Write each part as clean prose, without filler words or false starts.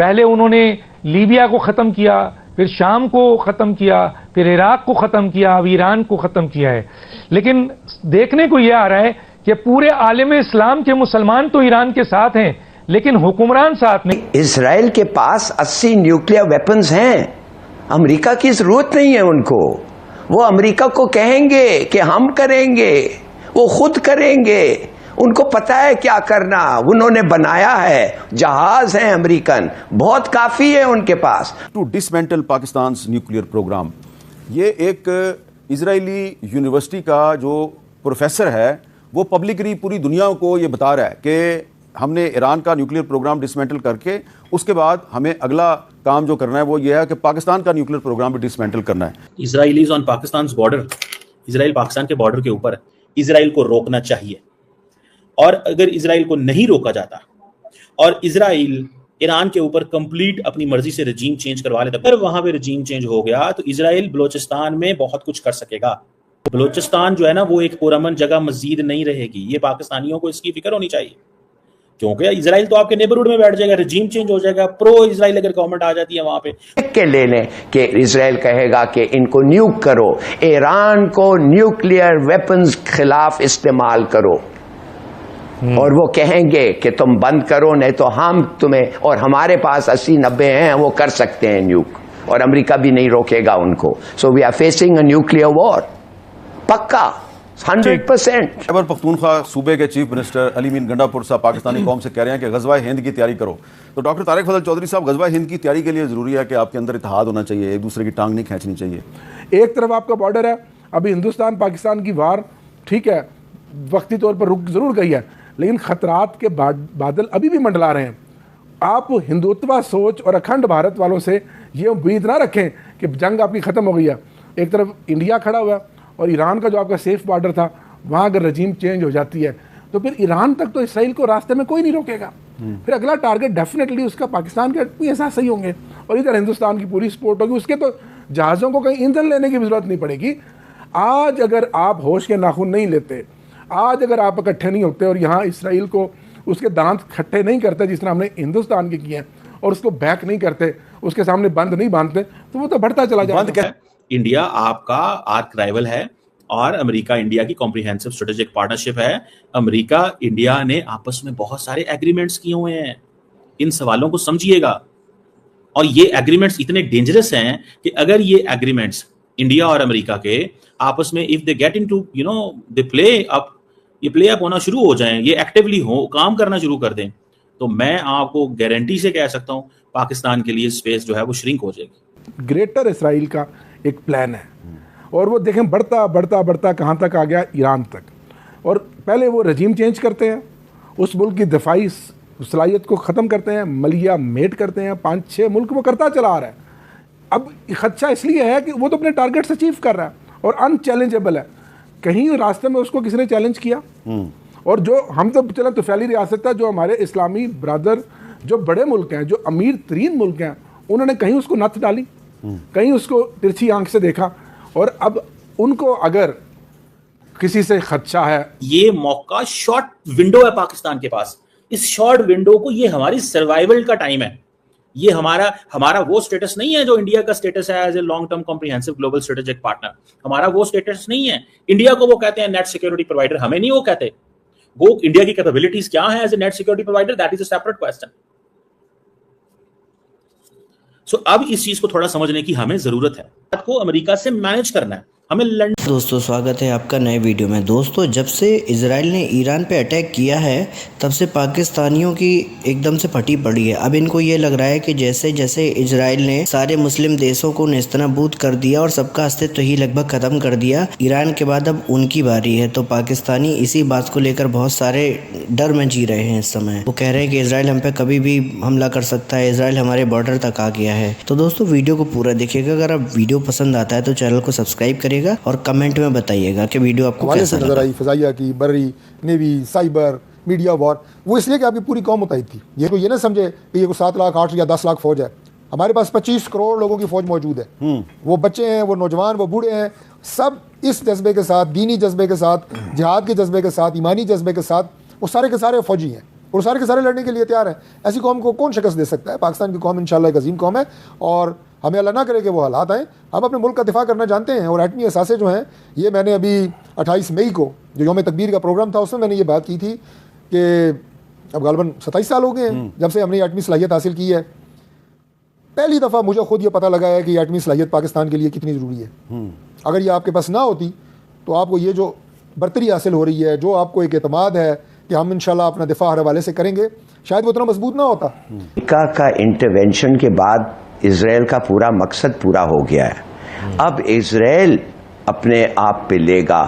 पहले उन्होंने लीबिया को ख़त्म किया, फिर शाम को ख़त्म किया, फिर इराक को ख़त्म किया, अब ईरान को ख़त्म किया है। लेकिन देखने को यह आ रहा है कि पूरे आलम इस्लाम के मुसलमान तो ईरान के साथ हैं, लेकिन हुक्मरान साथ नहीं। इजराइल के पास 80 न्यूक्लियर वेपन्स हैं, अमेरिका की जरूरत नहीं है उनको। वो अमेरिका को कहेंगे कि हम करेंगे, वो खुद करेंगे, उनको पता है क्या करना, उन्होंने बनाया है, जहाज है अमेरिकन, बहुत काफी है उनके पास। To dismantle Pakistan nuclear program, ये एक इजरायली यूनिवर्सिटी का जो प्रोफेसर है वो पब्लिकली पूरी दुनिया को ये बता रहा है कि हमने ईरान का न्यूक्लियर प्रोग्राम डिसमेंटल करके उसके बाद हमें अगला काम जो करना है वो ये है कि पाकिस्तान का न्यूक्लियर प्रोग्राम भी डिसमेंटल करना है। Israelis on Pakistan border, Israel Pakistan के बॉर्डर के ऊपर है, इजराइल को रोकना चाहिए। और अगर इजराइल को नहीं रोका जाता और इजराइल ईरान के ऊपर कंप्लीट अपनी मर्जी से रजीम चेंज करवा लेता, अगर वहां पे रजीम चेंज हो गया तो इजराइल बलोचिस्तान में बहुत कुछ कर सकेगा। बलोचिस्तान जो है ना वो एक पुरअमन जगह मजीद नहीं रहेगी। ये पाकिस्तानियों को इसकी फिक्र होनी चाहिए, क्योंकि इजराइल तो आपके नेबरहुड में बैठ जाएगा, रजीम चेंज हो जाएगा, प्रो इजराइल अगर गवर्नमेंट आ जाती है वहां पे के ले लें कि इजराइल कहेगा कि इनको न्यूक करो, ईरान को न्यूक्लियर वेपन्स खिलाफ इस्तेमाल करो, और वो कहेंगे कि तुम बंद करो नहीं तो हम तुम्हें, और हमारे पास 80-90 हैं, वो कर सकते हैं न्यूक, और अमेरिका भी नहीं रोकेगा उनको। So we are facing a nuclear war, पक्का 100%। खैबर पख्तूनख्वा सूबे के चीफ मिनिस्टर अली मीन गंडापुर साहब पाकिस्तानी कौम से कह रहे हैं कि गज़वा हिंद की तैयारी करो। तो डॉक्टर तारिक फजल चौधरी साहब, गज़वा हिंद की तैयारी के लिए ज़रूरी है कि आपके अंदर इत्तेहाद होना चाहिए, एक दूसरे की टांग नहीं खींचनी चाहिए। एक तरफ आपका बॉर्डर है, अभी हिंदुस्तान पाकिस्तान की वार ठीक है वक्ती तौर पर रुक ज़रूर गई है, लेकिन ख़तरात के बादल अभी भी मंडला रहे हैं। आप हिंदुत्व सोच और अखंड भारत वालों से ये उम्मीद ना रखें कि जंग आपकी ख़त्म हो गई है। एक तरफ इंडिया खड़ा हुआ है और ईरान का जो आपका सेफ बॉर्डर था, वहाँ अगर रजीम चेंज हो जाती है तो फिर ईरान तक तो इसराइल को रास्ते में कोई नहीं रोकेगा। फिर अगला टारगेट डेफिनेटली उसका पाकिस्तान के भी ऐसा सही होंगे, और इधर हिंदुस्तान की पूरी सपोर्ट होगी। उसके तो जहाज़ों को कहीं ईंधन लेने की ज़रूरत नहीं पड़ेगी। आज अगर आप होश के नाखून नहीं लेते, आज अगर आप इकट्ठे नहीं होते और यहाँ इसराइल को उसके दांत खट्टे नहीं करते जिस तरह हमने हिंदुस्तान के किए हैं, और उसको बैक नहीं करते, उसके सामने बंद नहीं बांधते, तो वो तो बढ़ता चला जाएगा। इंडिया आपका आर्क राइवल है और अमेरिका इंडिया की कॉम्प्रिहेंसिव स्ट्रेटेजिक पार्टनरशिप है। अमेरिका इंडिया ने आपस में बहुत सारे एग्रीमेंट्स किए हुए हैं, इन सवालों को समझिएगा। और ये एग्रीमेंट्स इतने डेंजरस हैं कि अगर ये एग्रीमेंट्स इंडिया और अमेरिका के आपस में if they get into they play up, ये प्ले अप होना शुरू हो जाएं, ये एक्टिवली हो काम करना शुरू कर दें, तो मैं आपको गारंटी से कह सकता हूं पाकिस्तान के लिए स्पेस जो है वो श्रिंक हो जाएगी। ग्रेटर इसराइल का एक प्लान है, और वो देखें बढ़ता बढ़ता बढ़ता कहाँ तक आ गया, ईरान तक। और पहले वो रजीम चेंज करते हैं, उस मुल्क की दफाई सलाहियत को ख़त्म करते हैं, मलिया मेट करते हैं, 5-6 मुल्क वो करता चला आ रहा है। अब खदशा इसलिए है कि वो तो अपने टारगेट्स अचीव कर रहा है और अनचैलेंजेबल है। कहीं रास्ते में उसको किसी ने चैलेंज किया, और जो हम तो चलें तो फैली रियासत है, जो हमारे इस्लामी ब्रदर जो बड़े मुल्क हैं, जो अमीर तरीन मुल्क हैं, उन्होंने कहीं उसको नथ डाली, कहीं उसको तिरछी आंख से देखा। और अब उनको अगर किसी से खदशा है, ये मौका शॉर्ट विंडो है पाकिस्तान के पास, इस शॉर्ट विंडो को, ये हमारी सर्वाइवल का टाइम है। ये हमारा वो स्टेटस नहीं है जो इंडिया का स्टेटस है as a long term comprehensive global strategic partner. हमारा वो स्टेटस नहीं है। इंडिया को वो कहते हैं नेट सिक्योरिटी प्रोवाइडर, हमें नहीं वो कहते। वो इंडिया की कैपेबिलिटीज क्या है as a net security provider, that is a separate question. So अब इस चीज को थोड़ा समझने की हमें जरूरत है, को अमेरिका से मैनेज करना है हमें। दोस्तों स्वागत है आपका नए वीडियो में। दोस्तों जब से इजराइल ने ईरान पे अटैक किया है तब से पाकिस्तानियों की एकदम से फटी पड़ी है। अब इनको ये लग रहा है कि जैसे जैसे इजराइल ने सारे मुस्लिम देशों को नेस्तनाबूद कर दिया और सबका अस्तित्व ही लगभग खत्म कर दिया, ईरान के बाद अब उनकी बारी है। तो पाकिस्तानी इसी बात को लेकर बहुत सारे डर में जी रहे हैं इस समय। वो कह रहे हैं कि इजराइल हम पे कभी भी हमला कर सकता है, इजराइल हमारे बॉर्डर तक आ गया है। तो दोस्तों वीडियो को पूरा देखिएगा। अगर आप वीडियो पसंद आता है तो चैनल को सब्सक्राइब करिएगा और कमेंट में बताइएगा कि वीडियो आपको कैसा नजर आई। फजाइया की, Barri, navy, cyber, media war, वो इसलिए कि आपकी पूरी कौम मुतहिद थी। ये तो ये ना समझे कि ये 7 लाख 8 या 10 लाख फौज है। हमारे पास 25 करोड़ लोगों की फौज मौजूद है। वो बच्चे हैं, वो नौजवान, वो बूढ़े हैं, सब इस जज्बे के साथ, दीनी जज्बे के साथ, जिहाद के जज्बे के साथ, ईमानी जज्बे के साथ, वो सारे के सारे फौजी हैं। और सारे के सारे लड़ने के लिए तैयार है। ऐसी कौम को कौन शिकस्त दे सकता है? पाकिस्तान की कौम इंशाल्लाह एक अजीम कौम है और हमें अल्लाह ना करे कि वो हालात आएँ। हम अपने मुल्क का दिफा करना जानते हैं और एटमी असासे जो हैं, ये मैंने अभी 28 मई को जो यौम तकबीर का प्रोग्राम था उसमें मैंने ये बात की थी कि अब गालबन 27 साल हो गए हैं जब से हमने एटमी सलाहियत हासिल की है। पहली दफ़ा मुझे खुद ये पता लगा है कि एटमी सलाहियत पाकिस्तान के लिए कितनी ज़रूरी है। अगर ये आपके पास ना होती तो आपको ये जो बर्तरी हासिल हो रही है, जो आपको एक एतमाद है कि हम इंशाल्लाह अपना दिफा हर हवाले से करेंगे, शायद वो इतना मजबूत ना होता। अमेरिका का इंटरवेंशन के बाद इजराइल का पूरा मकसद पूरा हो गया है। अब इजराइल अपने आप पे लेगा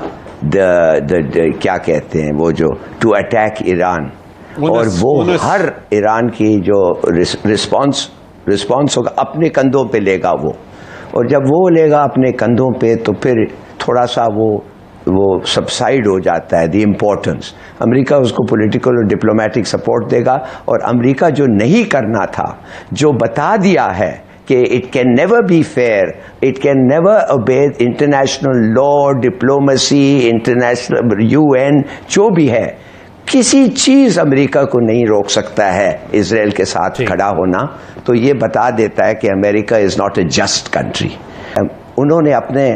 क्या कहते हैं वो जो टू अटैक ईरान, और वो हर ईरान की जो रिस्पॉन्स होगा अपने कंधों पे लेगा वो। और जब वो लेगा अपने कंधों पे तो फिर थोड़ा सा वो सबसाइड हो जाता है द इम्पोर्टेंस। अमेरिका उसको पॉलिटिकल और डिप्लोमेटिक सपोर्ट देगा, और अमेरिका जो नहीं करना था, जो बता दिया है कि it can never be fair, it can never obey international law, diplomacy, international UN, जो भी है, किसी चीज अमेरिका को नहीं रोक सकता है इजराइल के साथ खड़ा होना। तो ये बता देता है कि America is not a just country. उन्होंने अपने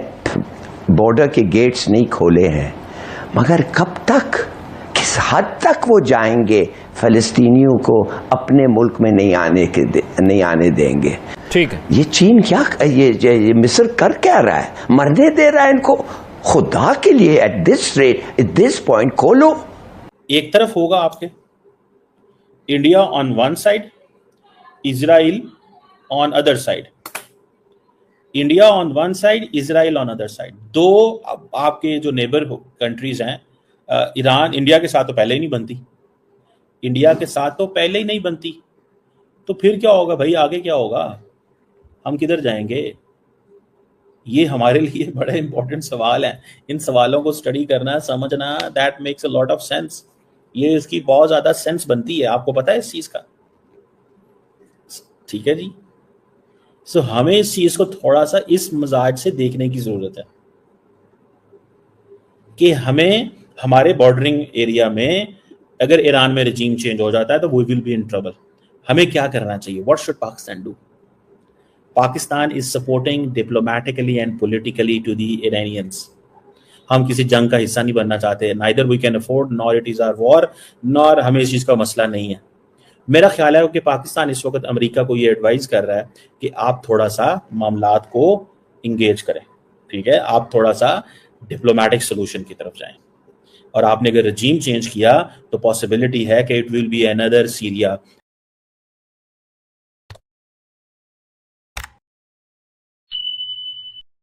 बॉर्डर के गेट्स नहीं खोले हैं, मगर कब तक, किस हद तक वो जाएंगे, फलस्तीनियों को अपने मुल्क में नहीं आने देंगे। ठीक है, ये चीन क्या, ये मिस्र कर क्या रहा है? मरने दे रहा है इनको? खुदा के लिए at this rate, at this point खोलो। एक तरफ होगा आपके India on one side, Israel on other side, India on one side, Israel on other side. दो आपके जो नेबर कंट्रीज हैं, ईरान इंडिया के साथ तो पहले ही नहीं बनती, इंडिया के साथ तो पहले ही नहीं बनती, तो फिर क्या होगा भाई? आगे क्या होगा? हम किधर जाएंगे? ये हमारे लिए बड़े इंपॉर्टेंट सवाल हैं। इन सवालों को स्टडी करना, समझना, that makes a lot of sense. ये इसकी बहुत ज्यादा सेंस बनती है, आपको पता है इस चीज का? ठीक है जी। सो हमें इस चीज को थोड़ा सा इस मजाज से देखने की जरूरत है कि हमें हमारे बॉर्डरिंग एरिया में अगर ईरान में रजीम चेंज हो जाता है तो we will be in trouble. हमें क्या करना चाहिए? What should Pakistan do? Pakistan is supporting diplomatically and politically to the Iranians. हम किसी जंग का हिस्सा नहीं बनना चाहते, neither we can afford, nor it is our war, nor हमें इस चीज का मसला नहीं है। मेरा ख्याल है कि पाकिस्तान इस वक्त अमेरिका को ये एडवाइस कर रहा है कि आप थोड़ा सा मामलात को इंगेज करें, ठीक है? आप थोड़ा सा डिप्लोमेटिक सोल्यूशन की तरफ जाएं, और आपने अगर रजीम चेंज किया तो पॉसिबिलिटी है कि it will be another Syria,